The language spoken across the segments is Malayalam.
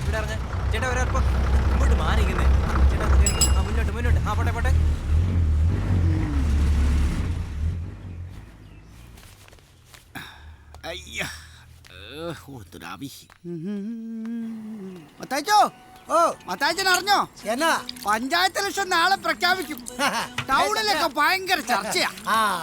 ഇവിടെ ഇറങ്ങ ചേട്ടാ. ഒരൽപ്പം ഇങ്ങോട്ട് മാറിക്കുന്നേ ചേട്ടാ. മുന്നോട്ട് മുന്നോട്ട്. പോട്ടെ പോട്ടെ. അയ്യോ മത്തായിച്ചോ, ഓ മത്തായിച്ചൻ അറിഞ്ഞോ? എന്നാ പഞ്ചായത്ത് ഇലക്ഷൻ നാളെ പ്രഖ്യാപിക്കും. ടൗണിലൊക്കെ ഭയങ്കര ചർച്ചയാ.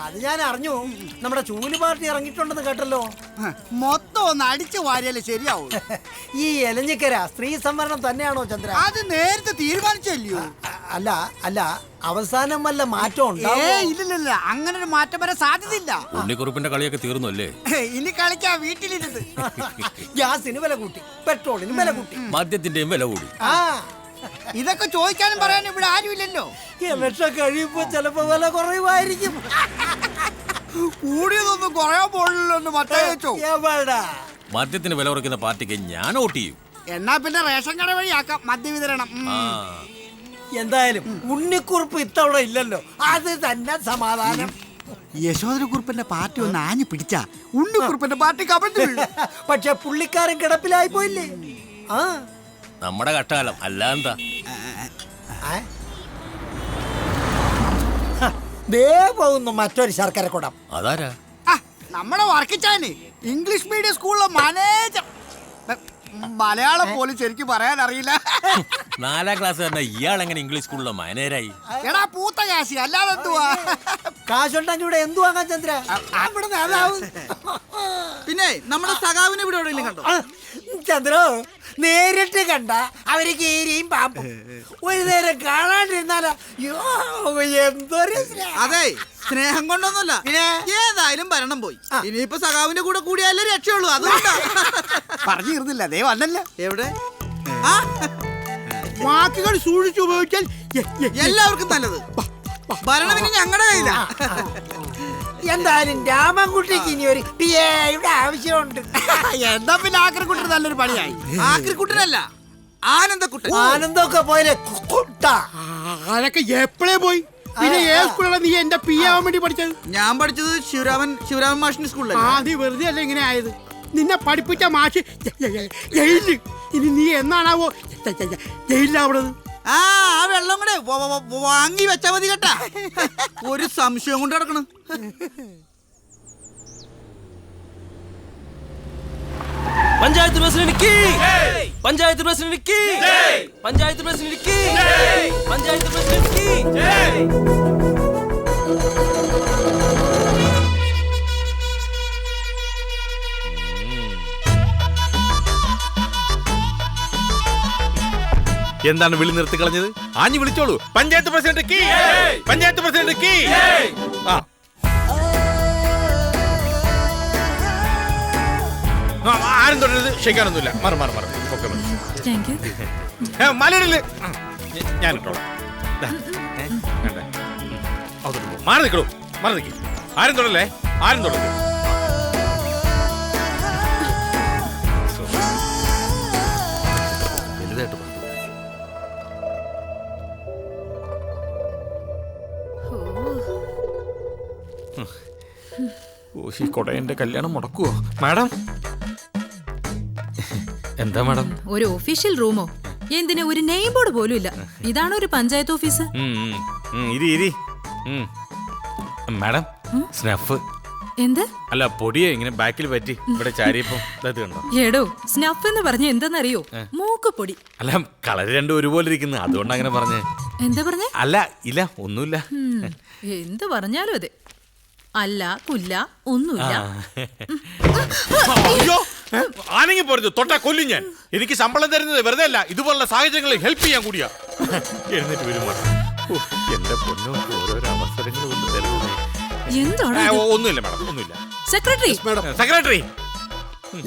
അത് ഞാൻ അറിഞ്ഞു. നമ്മുടെ ചൂല് പാർട്ടി ഇറങ്ങിയിട്ടുണ്ടെന്ന് കേട്ടല്ലോ. മൊത്തം ഒന്ന് അടിച്ചു വാരിയാലേ ശരിയാവൂ. ഈ എലഞ്ഞിക്കര സ്ത്രീ സംവരണം തന്നെയാണോ ചന്ദ്ര? അത് നേരത്തെ തീരുമാനിച്ചല്ലയോ? അല്ല അല്ല, അവസാനം വല്ല മാറ്റം ഇല്ലില്ല, അങ്ങനെ ഒരു മാറ്റം വരാൻ സാധ്യതയില്ല. ഉണ്ണിക്കുറുപ്പിന്റെ കളിയൊക്കെ തീർന്നു അല്ലേ? ഇനി കളിക്കാൻ വീട്ടിലിരുന്ന്. ഗ്യാസിന് വില കൂട്ടി, പെട്രോളിന് വില കൂട്ടി, മദ്യത്തിന്റെയും വില കൂടി. ഇതൊക്കെ ചോദിക്കാനും പറയാനും ഇവിടെ ആരുമില്ലല്ലോ. ഇലക്ഷൻ കഴിയുമ്പോ ചിലപ്പോ വില കുറയുമായിരിക്കും. കൂടിയതൊന്നും കുറയാൻ പോണില്ലല്ലോ മത്തായിച്ചോ. മദ്യത്തിന് വില കുറയ്ക്കുന്ന പാർട്ടിക്ക് ഞാൻ വോട്ട് ചെയ്യും. എന്നാ പിന്നെ റേഷൻ കട വഴിയാക്കാം മദ്യവിതരണം. എന്തായാലും ഉണ്ണിക്കുറുപ്പ് ഇത്തവണ ഇല്ലല്ലോ, അത് തന്നെ സമാധാനം. യശോധരക്കുറുപ്പിന്റെ പാർട്ടി ഒന്ന് ആഞ്ഞു പിടിച്ച ഉണ്ണിക്കുറുപ്പിന്റെ പാർട്ടി കമന്റ്. പക്ഷെ പുള്ളിക്കാരൻ കിടപ്പിലായി പോയില്ലേ? നമ്മുടെ കഷ്ടകാലം അല്ലാന്താ. ദേ പോകുന്നു മറ്റൊരു ശർക്കര കുടം. അതാരാ? നമ്മുടെ വർക്കിച്ചാന് ഇംഗ്ലീഷ് മീഡിയം സ്കൂളിലെ മാനേജർ. മലയാളം പോലും ശരിക്കും പറയാൻ അറിയില്ല. 4ാം ക്ലാസ് തന്നെ ഇയാൾ എങ്ങനെ ഇംഗ്ലീഷ് സ്കൂളിലെ മാനേജരായി? എടാ പൂത്ത കാശി, അല്ലാതെ എന്തുവാ? കാശുണ്ടെങ്കിൽ ഇവിടെ എന്തു വാങ്ങാൻ ചന്ദ്ര? ഇവിടെ നേതാവ്. പിന്നെ നമ്മുടെ സഖാവിനെ ഇവിടെ എവിടെയെങ്കിലും കണ്ടോ? ചന്ദ്ര നേരിട്ട് കണ്ട അവര് കീരിയും പാമ്പും. ഒരു നേരം കാണാണ്ടിരുന്നാലോ എന്തൊരു. അതെ, സ്നേഹം കൊണ്ടൊന്നുമല്ല, ഏതായാലും ഭരണം പോയി. ഇനിയിപ്പോ സഖാവിന്റെ കൂടെ കൂടിയാലേ രക്ഷയുള്ളൂ. അതുകൊണ്ടാ പറഞ്ഞു തീർന്നില്ല. ദേ വന്നല്ല. എവിടെ വാക്കുകൾ സൂക്ഷിച്ചു ഉപയോഗിച്ചാൽ എല്ലാവർക്കും നല്ലത്. ഭരണം ഇനി ഞങ്ങളുടെ കയ്യില. എന്തായാലും രാമൻകുട്ടിക്ക് ഇനി ഒരു PAയുടെ ആവശ്യമുണ്ട്. എന്താ പിന്നെ ആക്രിക്കുട്ടൻ നല്ലൊരു പണിയായി. ആക്രിക്കുട്ടനല്ല, ആനന്ദക്കുട്ടൻ. ആനന്ദമൊക്കെ പോയാലേ അതൊക്കെ എപ്പോഴേ പോയി. പിന്നെ ഏത് സ്കൂളിലാണ് നീ എന്റെ PA ആവാൻ വേണ്ടി പഠിച്ചത്? ഞാൻ പഠിച്ചത് ശിവരാമൻ മാഷിന്റെ സ്കൂളിലാണ്. നീ വെറുതെ അല്ല ഇങ്ങനെ ആയത്. നിന്നെ പഠിപ്പിച്ച മാഷ് ജയിലിൽ. ഇനി നീ എന്നാണാവോ ജയിലിലാവണത്? ആ വെള്ളം കൂടെ വാങ്ങി വെച്ചാ മതി കേട്ടാ. ഒരു സംശയം കൊണ്ട് കിടക്കണം. Panchayat president panchayat president panchayat president panchayat president. എന്താണ് വിളി നിർത്തി കളഞ്ഞത്? ആഞ്ഞു വിളിച്ചോളൂ. പഞ്ചായത്ത് പ്രസിഡന്റ് കീ, പഞ്ചായത്ത് പ്രസിഡന്റ് കീ. ആരും തൊടരുത്, ക്ഷയിക്കാനൊന്നുമില്ല. മാറി മാറി മാറി മലയിടല് ഞാൻ ഇട്ടോളാം. മാറി നിൽക്കണു, മാറി നിൽക്കി. ആരും തൊടല്ലേ, ആരും തൊടരുത്. വലുതായിട്ട് ഈ കൊടയന്റെ കല്യാണം മുടക്കുവോ മാഡം? എന്താ മാഡം? ഒരു ഒഫീഷ്യൽ റൂമോ? എന്തിനാ ഒരു നെയിം ബോർഡ് പോലും ഇല്ല. ഇതാണ് ഒരു പഞ്ചായത്ത് ഓഫീസ്? Madam snuff. എന്ത്? അല്ല പൊടിയെ ഇങ്ങനെ ബാക്കിൽ പറ്റി ഇവിടെ ചാരിയപ്പോ കണ്ടോ? എടോ, സ്നഫ് എന്ന് പറഞ്ഞ എന്തെന്നറിയോ? മൂക്കുപൊടി. അല്ല കളർ രണ്ടും ഒരുപോലെ ഇരിക്കുന്നു, അതുകൊണ്ട് അങ്ങനെ പറഞ്ഞേ. എന്താ പറഞ്ഞേ? അല്ല ഇല്ല ഒന്നുമില്ല. എന്ത് പറഞ്ഞാലും അതെ. അല്ല പുല്ല ഒന്നുമില്ല. അയ്യോ ആണെങ്കിൽ പോരുത്, തൊട്ടാ കൊല്ലും ഞാൻ. എനിക്ക് ശമ്പളം തരുന്നത് വെറുതെ അല്ല, ഇതുപോലുള്ള സാഹചര്യങ്ങളിൽ ഹെൽപ്പ് ചെയ്യാൻ കൂടിയാ. എഴുന്നേറ്റ് വരും എന്റെ പൊന്നോ, ഓരോരോ അവസരങ്ങൾ കൊണ്ട് തരുന്നേ. ഒന്നുമില്ല മാഡം, ഒന്നുമില്ല. സെക്രട്ടറി, സെക്രട്ടറി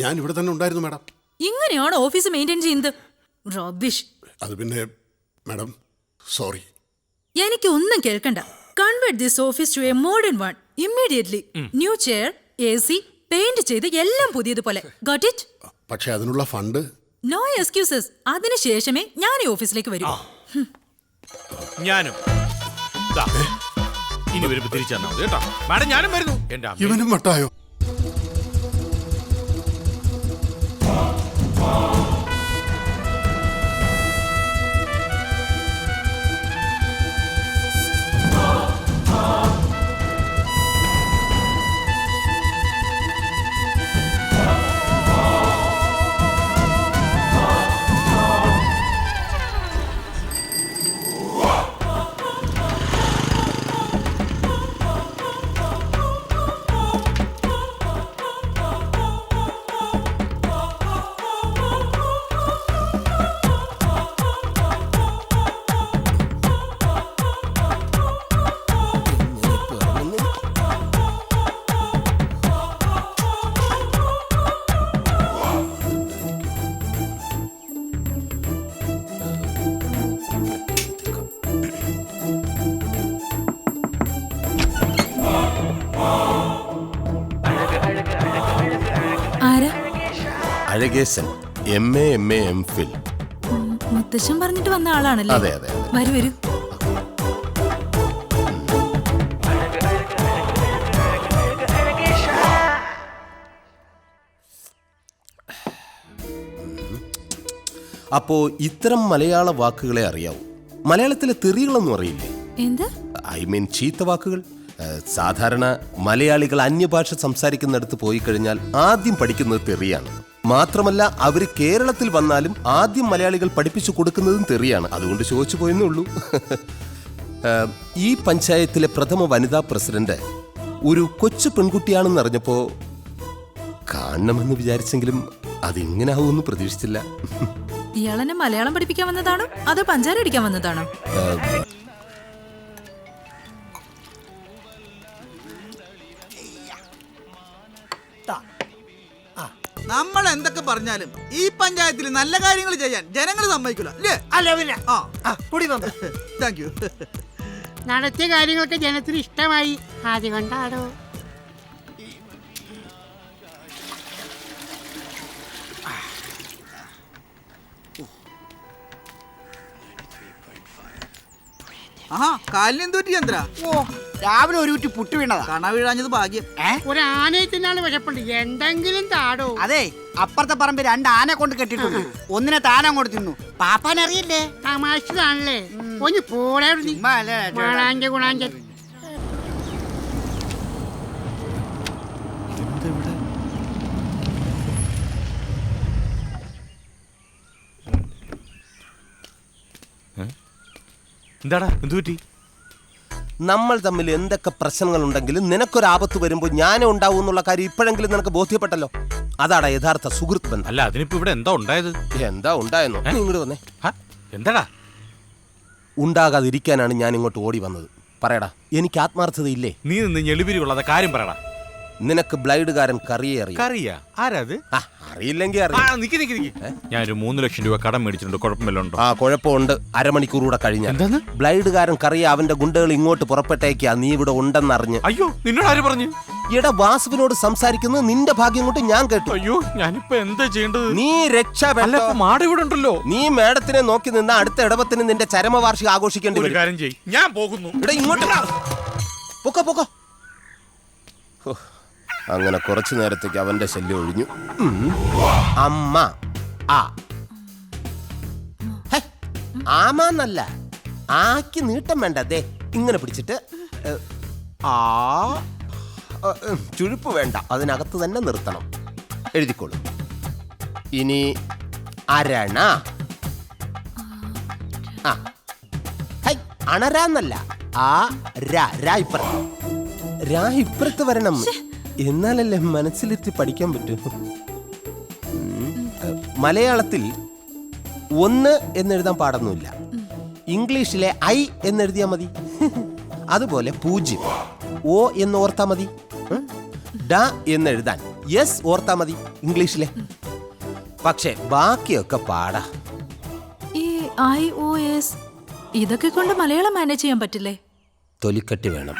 ഞാൻ ഇവിടെ തന്നെ ഉണ്ടായിരുന്നു മാഡം. ഇങ്ങനെയാണ് ഓഫീസ് മെയിൻറ്റെയിൻ ചെയ്യുന്നത്? റബ്ബിഷ്. അത് പിന്നെ മാഡം സോറി. എനിക്കൊന്നും കേൾക്കണ്ട. Convert this office to a modern one immediately. New chair, AC, paint ചെയ്ത് എല്ലാം പുതിയതുപോലെ. Got it? പക്ഷെ അതിനുള്ള ഫണ്ട്. No excuses. അതിനുശേഷമേ ഞാൻ ഈ ഓഫീസിലേക്ക് വരൂ. ഞാനും ഇനി വരുമ്പോ തിരിച്ചു തന്നാ മതി കേട്ടോ മാഡം. ഞാനും വരുന്നു. എന്റെ ഇവനും മട്ടായോ? Azhakesan MA MA MPhil. മുത്തശ്ശൻ പറഞ്ഞിട്ട് വന്ന ആളാണല്ലേ? അതെ, അതെ, അതെ. വരൂ വരൂ. അപ്പോ ഇത്തരം മലയാള വാക്കുകളെ അറിയാവൂ. മലയാളത്തിലെ തെറികളൊന്നും അറിയില്ലേ? എന്താ? ചീത്ത വാക്കുകൾ. സാധാരണ മലയാളികൾ അന്യഭാഷ സംസാരിക്കുന്നിടത്ത് പോയി കഴിഞ്ഞാൽ ആദ്യം പഠിക്കുന്നത് തെറിയാണ്. മാത്രമല്ല അവർ കേരളത്തിൽ വന്നാലും ആദ്യം മലയാളികൾ പഠിപ്പിച്ചു കൊടുക്കുന്നതും തെറിയാണ്. അതുകൊണ്ട് ചോദിച്ചു പോയെന്നേ ഉള്ളൂ. ഈ പഞ്ചായത്തിലെ പ്രഥമ വനിതാ പ്രസിഡന്റ് ഒരു കൊച്ചു പെൺകുട്ടിയാണെന്ന് അറിഞ്ഞപ്പോ കാണണമെന്ന് വിചാരിച്ചെങ്കിലും അതിങ്ങനെ ആവുമെന്ന് പ്രതീക്ഷിച്ചില്ല. ഇയാളെന്നെ മലയാളം പഠിപ്പിക്കാൻ വന്നതാണോ അതോ പഞ്ചാര അടിക്കാൻ വന്നതാണോ? നമ്മൾ എന്തൊക്കെ പറഞ്ഞാലും ഈ പഞ്ചായത്തിൽ നല്ല കാര്യങ്ങൾ ചെയ്യാൻ ജനങ്ങൾ സമ്മതിക്കില്ല അല്ലേ? അല്ല പിന്നെ കുടി വന്നു. Thank you. നടത്തിയ കാര്യങ്ങളൊക്കെ ജനത്തിന് ഇഷ്ടമായി, അതുകൊണ്ടാണോ? ആഹാ, കാലിന് എന്ത് പറ്റി ചന്ദ്ര? ഓ, രാവിലെ ഒരു കുറ്റി പുട്ട് വീണതാ. കണ വീഴാഞ്ഞത് ഭാഗ്യം. ഒരു ആനയെ തിന്നാണ് വിശപ്പുണ്ട്, എന്തെങ്കിലും താടോ. അതെ, അപ്പുറത്തെ പറമ്പ് 2 ആനെ കൊണ്ട് കെട്ടിട്ടുണ്ട്. ഒന്നിനെ താനം കൊണ്ട് തിന്നു. പാപ്പാൻ അറിയില്ലേ? തമാശതാണല്ലേ. ഒന്ന് പോടാ ഗുണാഞ്ച ഗുണാഞ്ച. എന്താടാ എന്ത് പറ്റി? നമ്മൾ തമ്മിൽ എന്തൊക്കെ പ്രശ്നങ്ങളുണ്ടെങ്കിലും നിനക്കൊരാപത്ത് വരുമ്പോൾ ഞാനേ ഉണ്ടാവും എന്നുള്ള കാര്യം ഇപ്പോഴെങ്കിലും നിനക്ക് ബോധ്യപ്പെട്ടല്ലോ. അതാടാ യഥാർത്ഥ സുഹൃത്ത് ബന്ധം. അല്ല, അതിനിപ്പോ ഇവിടെ എന്താ ഉണ്ടായത്? എന്താ ഉണ്ടായെന്നോ? നീ ഇങ്ങോട്ട് വന്നേ. എന്താടാ? ഉണ്ടാകാതിരിക്കാനാണ് ഞാൻ ഇങ്ങോട്ട് ഓടി വന്നത്. പറയടാ, എനിക്ക് ആത്മാർത്ഥതയില്ലേ? നീ നിന്ന് ഞെളിപിരി കൊള്ളാതെ കാര്യം പറയടാ. നിനക്ക് ബ്ലൈഡുകാരൻ കറിയെ അറിയാം? കറിയാ? ആരാത്? അറിയില്ലെങ്കിൽ ഞാൻ ഒരു 3 ലക്ഷം രൂപ കടം മേടിച്ചിട്ടുണ്ട്. കുഴപ്പമില്ല ഉണ്ടോ? കുഴപ്പമുണ്ട്. അരമണിക്കൂർ കൂടെ കഴിഞ്ഞാൽ ബ്ലൈഡുകാരൻ കറിയ അവന്റെ ഗുണ്ടകൾ ഇങ്ങോട്ട് പുറപ്പെട്ടേക്കാ. നീ ഇവിടെ ഉണ്ടെന്നറിഞ്ഞ്. അയ്യോ, നിന്നോട് ആര് പറഞ്ഞു? എടാ, വാസുവിനോട് സംസാരിക്കുന്നത് നിന്റെ ഭാഗ്യം കൊണ്ട് ഞാൻ കേട്ടു. അയ്യോ, ഞാനിപ്പോ എന്താ ചെയ്യേണ്ടത്? നീ രക്ഷപ്പെട്ടോ. മാട് ഇവിടെ ഉണ്ടല്ലോ. നീ മേഡത്തിനെ നോക്കി നിന്ന അടുത്ത ഇടവത്തിന് നിന്റെ ചരമവാർഷികം ആഘോഷിക്കേണ്ടി ഒരു കാര്യം ചെയ്യ്, ഞാൻ പോകുന്നു. ഇവിടെ ഇങ്ങോട്ട് പൊക്കോ പൊക്കോ. അങ്ങനെ കുറച്ചു നേരത്തേക്ക് അവന്റെ ശല്യം ഒഴിഞ്ഞു. അമ്മ ആ ആമന്നല്ല, ആക്കി നീട്ടം വേണ്ട. ദേ ഇങ്ങനെ പിടിച്ചിട്ട് ആ ചുഴുപ്പ് വേണ്ട, അതിനകത്ത് തന്നെ നിർത്തണം. എഴുതിക്കോളൂ. ഇനി അരണ. ആ ഹൈ, അണരാന്നല്ല, ആ രാ ഇപ്പുറത്ത്. രാ ഇപ്പുറത്ത് വരണം, എന്നാലല്ലേ മനസ്സിലിട്ട് പഠിക്കാൻ പറ്റൂ. മലയാളത്തിൽ 1 എന്നെഴുതാൻ പാടൊന്നുമില്ല. ഇംഗ്ലീഷിലെ I എന്നെഴുതിയാൽ മതി. അതുപോലെ 0 O എന്ന് ഓർത്താ മതി. ഡ എന്നെഴുതാൻ S ഓർത്താ മതി ഇംഗ്ലീഷിലെ. പക്ഷെ ബാക്കിയൊക്കെ പാടാ. ഈ IOS ഇതൊക്കെ കൊണ്ട് മലയാളം മാനേജ് ചെയ്യാൻ പറ്റില്ലേ? തൊലിക്കട്ടി വേണം.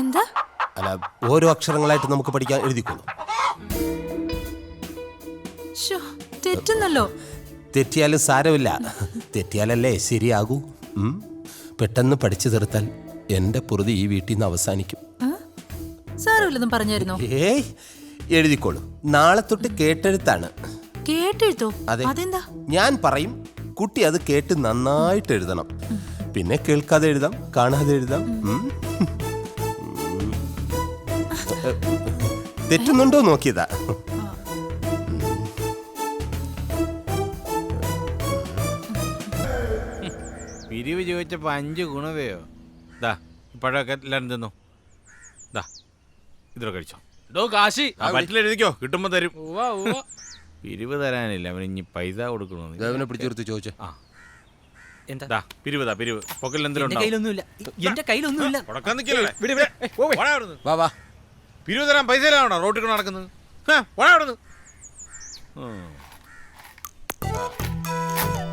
എന്താ? അല്ല, ഓരോ അക്ഷരങ്ങളായിട്ട് നമുക്ക് പഠിക്കാൻ എഴുതിക്കോളൂ. തെറ്റുന്നല്ലോ. തെറ്റിയാലും സാരമില്ല, തെറ്റിയാലല്ലേ ശരിയാകൂ. പെട്ടെന്ന് പഠിച്ചു തീർത്താൽ എന്റെ പൊറുതി ഈ വീട്ടിൽ നിന്ന് അവസാനിക്കും. സാരമില്ലെന്നും പറഞ്ഞായിരുന്നോ? ഏയ്, എഴുതിക്കോളൂ. നാളെ തൊട്ട് കേട്ടെഴുത്താണ്. കേട്ടെഴുത്തോ? അതെ. അതെന്താ? ഞാൻ പറയും, കുട്ടി അത് കേട്ട് നന്നായിട്ട് എഴുതണം. പിന്നെ കേൾക്കാതെ എഴുതാം, കാണാതെ എഴുതാം. തെറ്റുന്നുണ്ടോ നോക്കിയതാ. പിരിവ് ചോദിച്ചപ്പോ 5 ഗുണവയോ? ദാ പഴമൊക്കെ എല്ലാരും തിന്നു. ദാ ഇതൊക്കെ കഴിച്ചോ. കാശി പറ്റിലെഴുതിക്കോ, കിട്ടുമ്പോ തരും. പിരിവ് തരാനില്ല, അവന് ഇനി പൈസ കൊടുക്കണോ? പിടിച്ചെടുത്ത് ചോദിച്ചു. എന്താ പിരിവ്? പിരിവ് പൊക്കലിൽ എന്തെങ്കിലും കയ്യിലൊന്നുമില്ല, എന്റെ കയ്യിലൊന്നുമില്ല. വാ വാ. പിരിവ് തരാൻ പൈസ ഇല്ലാണോ റോട്ടിൽ നടക്കുന്നത്?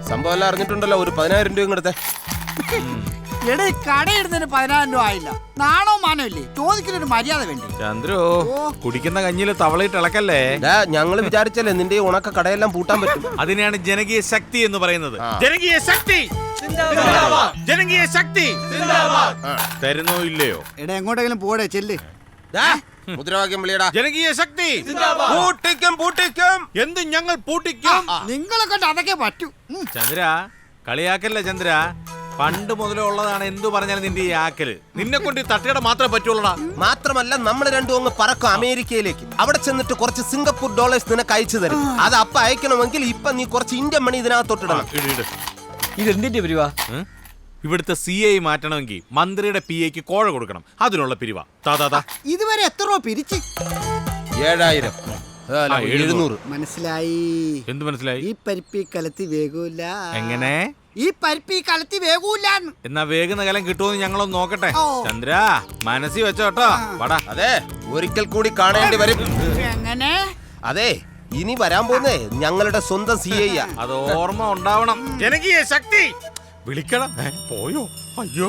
സംഭവം എല്ലാം അറിഞ്ഞിട്ടുണ്ടല്ലോ. ഒരു 10,000 രൂപ ഇങ്ങോട്ടെ. എടേ കടയിടുന്നതിന് 10,000 രൂപ ആയില്ല. നാണോ മാനോ ഇല്ലേ? ചോദിക്കുന്നൊരു മര്യാദ വേണ്ടി. ചന്ദ്രു കുടിക്കുന്ന കഞ്ഞില് തവളയിട്ട് ഇളക്കല്ലേ. ഞങ്ങൾ വിചാരിച്ചല്ലേ നിന്റെ ഈ ഉണക്ക കടയെല്ലാം പൂട്ടാൻ പറ്റും. അതിനെയാണ് ജനകീയ ശക്തി എന്ന് പറയുന്നത്. ജനകീയ ശക്തി, ജനകീയ ശക്തി തരുന്നോ ഇല്ലയോ? എടാ എങ്ങോട്ടെങ്കിലും പോടേ, ചെല്ല്. മുദ്രാവാക്യം വിളിയടാ. ജനകീയ ശക്തി പൂട്ടിക്കും പൂട്ടിക്കും. എന്ത് ഞങ്ങൾ പൂട്ടിക്കും. നിങ്ങളെ കൊണ്ട് അതൊക്കെ പറ്റൂ. ചന്ദ്ര കളിയാക്കല്ല ചന്ദ്ര. പണ്ട് മുതലേ ഉള്ളതാണ് എന്തു പറഞ്ഞാലും നിന്റെ ഈ ആക്കല്. നിന്നെ കൊണ്ട് ഈ തട്ടിയുടെ മാത്രമേ പറ്റുള്ളൂടാ. മാത്രമല്ല നമ്മൾ രണ്ടും അങ്ങ് പറക്കും അമേരിക്കയിലേക്ക്. അവിടെ ചെന്നിട്ട് കുറച്ച് സിംഗപ്പൂർ ഡോളേഴ്സ് നിനക്ക് അയച്ചു തരും. അത് അപ്പ അയക്കണമെങ്കിൽ ഇപ്പൊ നീ കുറച്ച് ഇന്ത്യൻ മണി ഇതിനകത്തോട്ടിടണം. ഇതെന്തിന്റെ പിരിവാ? ഇവിടുത്തെ CI മാറ്റണമെങ്കിൽ മന്ത്രിയുടെ PAക്ക് കോഴ കൊടുക്കണം. അതിനുള്ള പിരിവാ. താതാ ഇതുവരെ എത്ര രൂപ പിരിച്ച്? 7,000. 700. മനസ്സിലായി. എന്ത് മനസ്സിലായി? ഈ പരിപ്പി കലത്തി വേഗൂല. എങ്ങനെ? ഈ പരിപ്പി കലത്തി വേഗൂലാന്ന്. എന്നാ വേഗുന്ന കാലം കിട്ടുമെന്ന് ഞങ്ങളൊന്ന് നോക്കട്ടെ. ഓ. ചന്ദ്ര മനസ്സിൽ വെച്ചോട്ടോ. വാടാ. അതെ ഒരിക്കൽ കൂടി കാണേണ്ടി വരും. എങ്ങനെ? അതെ ഇനി വരാൻ പോകുന്നേ ഞങ്ങളുടെ സ്വന്തം CI. അത് ഓർമ്മ ഉണ്ടാവണം. ജനകീയ ശക്തി വിളിക്കണം. പോയോ? അയ്യോ